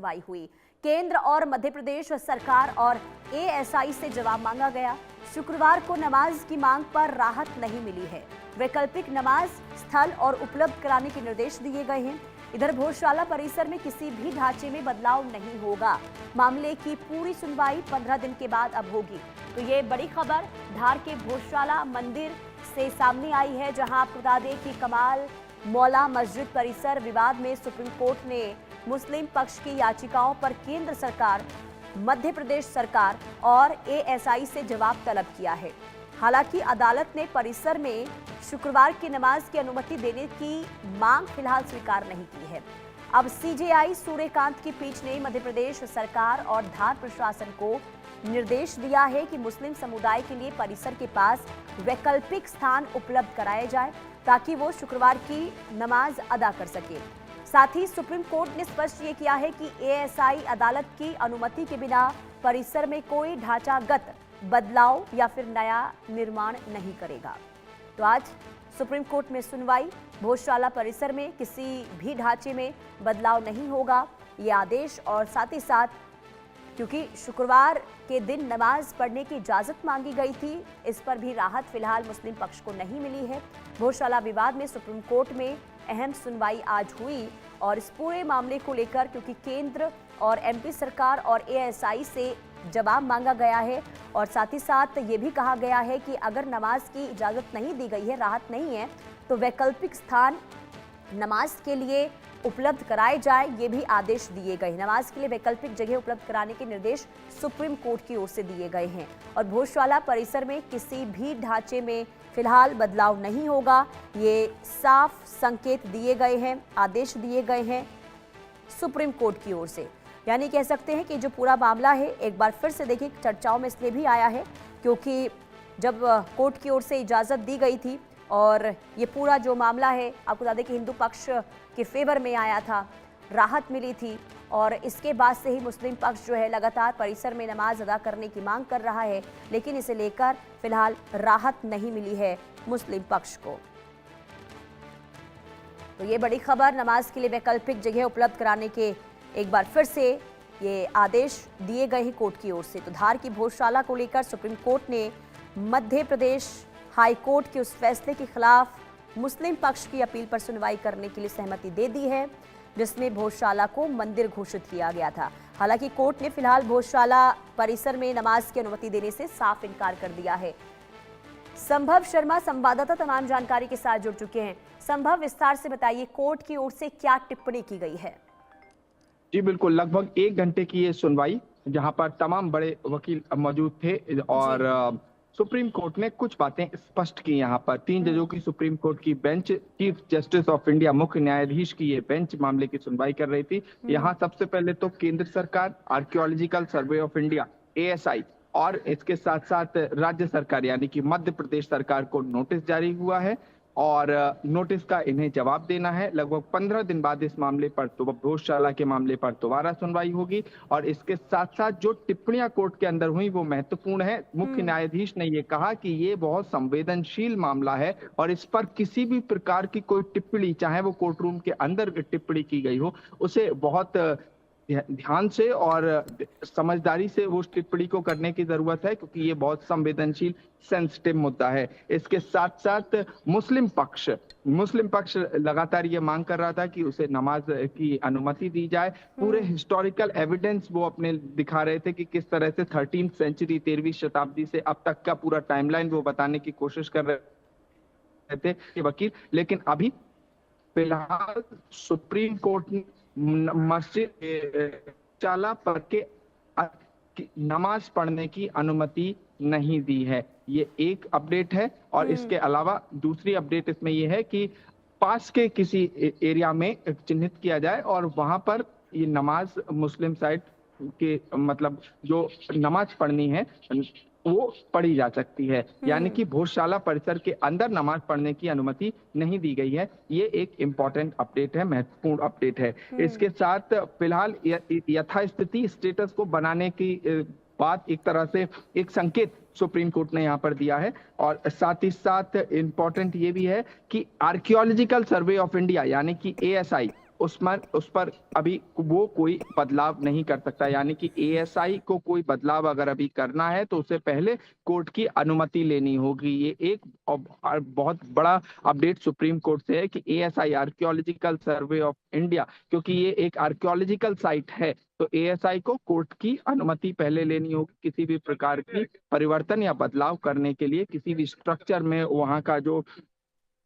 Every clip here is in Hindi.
सुनवाई हुई। केंद्र और मध्य प्रदेश सरकार और एएसआई से जवाब मांगा गया। शुक्रवार को नमाज की मांग पर राहत नहीं मिली है। वैकल्पिक नमाज स्थल और उपलब्ध कराने के निर्देश दिए गए हैं। इधर भोजशाला परिसर में किसी भी ढांचे में बदलाव नहीं होगा। मामले की पूरी सुनवाई 15 दिन के बाद अब होगी। तो ये बड़ी खबर धार के भोजशाला मंदिर से सामने आई है, जहां आपको बता दें कि कमाल मौला मस्जिद परिसर विवाद में सुप्रीम कोर्ट ने मुस्लिम पक्ष की याचिकाओं पर केंद्र सरकार, मध्य प्रदेश सरकार और एएसआई से जवाब तलब किया है। हालांकि अदालत ने परिसर में शुक्रवार की नमाज की अनुमति देने की मांग फिलहाल स्वीकार नहीं की है। अब सीजेआई सूर्यकांत की पीठ ने मध्य प्रदेश सरकार और धार प्रशासन को निर्देश दिया है कि मुस्लिम समुदाय के लिए परिसर के पास वैकल्पिक स्थान उपलब्ध कराए जाए, ताकि वो शुक्रवार की नमाज अदा कर सके। साथ ही सुप्रीम कोर्ट ने स्पष्ट ये किया है कि एएसआई अदालत की अनुमति के बिना परिसर में कोई ढांचागत बदलाव या फिर नया निर्माण नहीं करेगा। तो आज सुप्रीम कोर्ट में सुनवाई, भोजशाला परिसर में किसी भी ढांचे में बदलाव नहीं होगा, ये आदेश। और साथ ही साथ क्योंकि शुक्रवार के दिन नमाज पढ़ने की इजाजत मांगी गई थी, इस पर भी राहत फिलहाल मुस्लिम पक्ष को नहीं मिली है। भोजशाला विवाद में सुप्रीम कोर्ट में अहम सुनवाई आज हुई और इस पूरे मामले को लेकर क्योंकि केंद्र और एमपी सरकार और एएसआई से जवाब मांगा गया है और साथ ही साथ ये भी कहा गया है कि अगर नमाज की इजाज़त नहीं दी गई है, राहत नहीं है, तो वैकल्पिक स्थान नमाज के लिए उपलब्ध कराए जाए, ये भी आदेश दिए गए। नमाज के लिए वैकल्पिक जगह उपलब्ध कराने के निर्देश सुप्रीम कोर्ट की ओर से दिए गए हैं और भोजशाला परिसर में किसी भी ढांचे में फिलहाल बदलाव नहीं होगा, ये साफ संकेत दिए गए हैं, आदेश दिए गए हैं सुप्रीम कोर्ट की ओर से। यानी कह सकते हैं कि जो पूरा मामला है एक बार फिर से देखिए चर्चाओं में इसलिए भी आया है क्योंकि जब कोर्ट की ओर से इजाज़त दी गई थी और ये पूरा जो मामला है आपको बता दें कि हिंदू पक्ष के फेवर में आया था, राहत मिली थी और इसके बाद से ही मुस्लिम पक्ष जो है लगातार परिसर में नमाज अदा करने की मांग कर रहा है, लेकिन इसे लेकर फिलहाल राहत नहीं मिली है मुस्लिम पक्ष को। तो ये बड़ी खबर, नमाज के लिए वैकल्पिक जगह उपलब्ध कराने के एक बार फिर से ये आदेश दिए गए हैं कोर्ट की ओर से। तो धार की भोजशाला को लेकर सुप्रीम कोर्ट ने मध्य प्रदेश हाई कोर्ट के उस फैसले के खिलाफ मुस्लिम पक्ष की अपील पर सुनवाई करने के लिए सहमति दे दी है, जिसमें भोजशाला को मंदिर घोषित किया गया था। हालांकि कोर्ट ने फिलहाल भोजशाला परिसर में नमाज की अनुमति देने से साफ इनकार कर दिया है। संभव शर्मा संवाददाता तमाम जानकारी के साथ जुड़ चुके हैं। संभव, विस्तार से बताइए कोर्ट की ओर से क्या टिप्पणी की गई है? जी बिल्कुल, लगभग 1 घंटे की ये सुनवाई जहां पर तमाम बड़े वकील मौजूद थे और सुप्रीम कोर्ट ने कुछ बातें स्पष्ट की। यहाँ पर 3 जजों की सुप्रीम कोर्ट की bench, chief justice of India, मुख्य न्यायाधीश की ये बेंच मामले की सुनवाई कर रही थी। यहाँ सबसे पहले तो केंद्र सरकार, archaeological survey of India, ASI और इसके साथ साथ राज्य सरकार यानी कि मध्य प्रदेश सरकार को नोटिस जारी हुआ है और नोटिस का इन्हें जवाब देना है। लगभग 15 दिन बाद इस मामले पर तो भोजशाला के मामले पर दोबारा सुनवाई होगी और इसके साथ साथ जो टिप्पणियां कोर्ट के अंदर हुई वो महत्वपूर्ण है। मुख्य न्यायाधीश ने ये कहा कि ये बहुत संवेदनशील मामला है और इस पर किसी भी प्रकार की कोई टिप्पणी, चाहे वो कोर्ट रूम के अंदर टिप्पणी की गई हो, उसे बहुत ध्यान से और समझदारी से वो टिप्पणी को करने की जरूरत है क्योंकि ये बहुत संवेदनशील सेंसिटिव मुद्दा है। इसके साथ साथ मुस्लिम पक्ष लगातार ये मांग कर रहा था कि उसे नमाज की अनुमति दी जाए। पूरे हिस्टोरिकल एविडेंस वो अपने दिखा रहे थे कि किस तरह से 13वीं सेंचुरी 13वीं शताब्दी से अब तक का पूरा टाइमलाइन वो बताने की कोशिश कर रहे थे ये वकील। लेकिन अभी फिलहाल सुप्रीम कोर्ट ने मस्जिद चाला पर के नमाज पढ़ने की अनुमति नहीं दी है। ये एक अपडेट है और इसके अलावा दूसरी अपडेट इसमें ये है कि पास के किसी एरिया में चिन्हित किया जाए और वहां पर ये नमाज मुस्लिम साइड के मतलब जो नमाज पढ़नी है वो पढ़ी जा सकती है। यानी कि भोजशाला परिसर के अंदर नमाज पढ़ने की अनुमति नहीं दी गई है। ये एक इम्पोर्टेंट अपडेट है, महत्वपूर्ण अपडेट है। इसके साथ फिलहाल यथास्थिति स्टेटस को बनाने की बात एक तरह से एक संकेत सुप्रीम कोर्ट ने यहाँ पर दिया है और साथ ही साथ इम्पोर्टेंट ये भी है कि आर्कियोलॉजिकल सर्वे ऑफ इंडिया यानी कि एएसआई उस पर अभी वो कोई बदलाव नहीं कर सकता, यानी कि एएसआई को कोई बदलाव अगर अभी करना है तो उससे पहले कोर्ट की अनुमति लेनी होगी। ये एक बहुत बड़ा अपडेट सुप्रीम कोर्ट से है कि ASI archaeological survey of India, क्योंकि ये एक आर्कियोलॉजिकल साइट है, तो एएसआई को कोर्ट की अनुमति पहले लेनी होगी किसी भी प्रकार की परिवर्तन या बदलाव करने के लिए। किसी भी स्ट्रक्चर में वहां का जो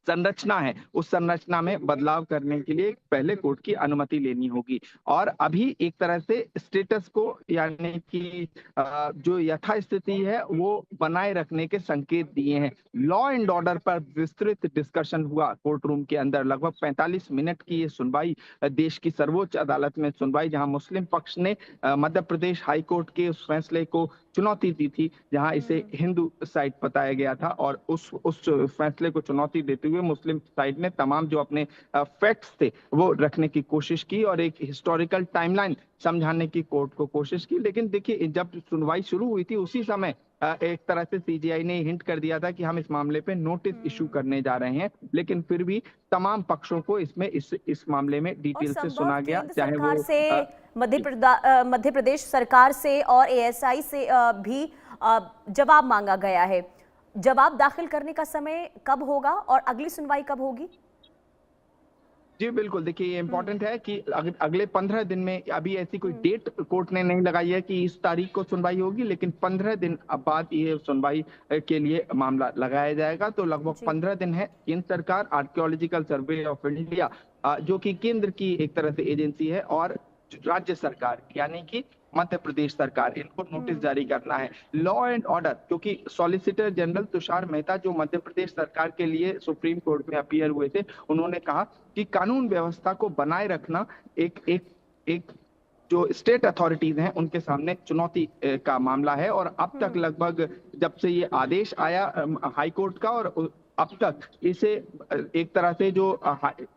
संरचना है उस संरचना में बदलाव करने के लिए पहले कोर्ट की अनुमति लेनी होगी। और अभी एक तरह से स्टेटस को, यानी कि जो यथास्थिति है वो बनाए रखने के संकेत दिए हैं। लॉ एंड ऑर्डर पर विस्तृत डिस्कशन हुआ कोर्ट रूम के अंदर। लगभग 45 मिनट की ये सुनवाई, देश की सर्वोच्च अदालत में सुनवाई, जहां मुस्लिम पक्ष ने मध्य प्रदेश हाई कोर्ट के उस फैसले को चुनौती दी थी जहां इसे हिंदू साइट बताया गया था, और उस फैसले को चुनौती देते हुए मुस्लिम साइड ने तमाम जो अपने फैक्ट्स थे वो रखने की कोशिश की और एक हिस्टोरिकल टाइमलाइन समझाने की कोर्ट को कोशिश की। लेकिन देखिए, जब सुनवाई शुरू हुई थी उसी समय एक तरह से सीजीआई ने हिंट कर दिया था कि हम इस मामले पे नोटिस इशू करने जा रहे हैं, लेकिन फिर भी तमाम पक्षों को इसमें इस मामले में डिटेल से सुना गया, चाहे वो मध्य प्रदेश सरकार से और एएसआई से भी जवाब मांगा गया है। जवाब दाखिल करने का समय कब होगा और अगली सुनवाई कब होगी? जी बिल्कुल, देखिए ये इम्पोर्टेंट है कि अगले 15 दिन में, अभी ऐसी कोई डेट कोर्ट ने नहीं लगाई है कि इस तारीख को सुनवाई होगी, लेकिन 15 दिन बाद ये सुनवाई के लिए मामला लगाया जाएगा। तो लगभग 15 दिन है। केंद्र सरकार आर्कियोलॉजिकल सर्वे ऑफ इंडिया, जो कि केंद्र की एक तरह से एजेंसी है, और राज्य सरकार यानी कि मध्य प्रदेश सरकार, इनको नोटिस जारी करना है। लॉ एंड ऑर्डर, क्योंकि सॉलिसिटर जनरल तुषार मेहता जो मध्य प्रदेश सरकार के लिए सुप्रीम कोर्ट में अपीयर हुए थे, उन्होंने कहा कि कानून व्यवस्था को बनाए रखना एक जो स्टेट अथॉरिटीज हैं उनके सामने चुनौती का मामला है। और अब तक लगभग जब से ये आदेश आया हाई कोर्ट का, और अब तक इसे एक तरह से जो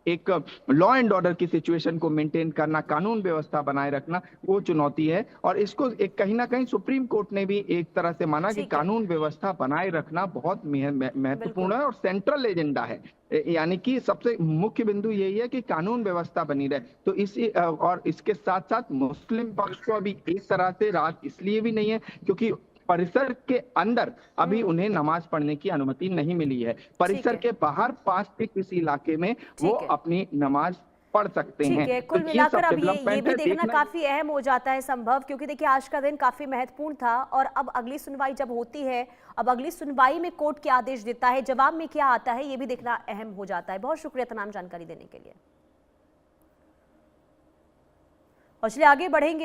एक लॉ एंड ऑर्डर की सिचुएशन को मेंटेन करना, कानून व्यवस्था बनाए रखना, वो चुनौती है। और इसको एक कहीं ना कहीं सुप्रीम कोर्ट ने भी एक तरह से माना कि कानून व्यवस्था बनाए रखना बहुत महत्वपूर्ण है और सेंट्रल एजेंडा है, यानी कि सबसे मुख्य बिंदु यही है कि कानून व्यवस्था बनी रहे। तो इसी और इसके साथ साथ मुस्लिम पक्ष को अभी एक तरह से राहत इसलिए भी नहीं है क्योंकि परिसर के अंदर अभी उन्हें नमाज पढ़ने की अनुमति नहीं मिली है। परिसर के बाहर पास के किसी इलाके में वो अपनी नमाज पढ़ सकते हैं। ठीक है, कुल मिलाकर अब ये भी देखना काफी अहम हो जाता है संभव, क्योंकि देखिए आज का दिन काफी महत्वपूर्ण था और अब अगली सुनवाई जब होती है, अब अगली सुनवाई में कोर्ट क्या आदेश देता है, जवाब में क्या आता है, ये भी देखना अहम हो जाता है। बहुत शुक्रिया तमाम जानकारी देने के लिए। और चलिए आगे बढ़ेंगे।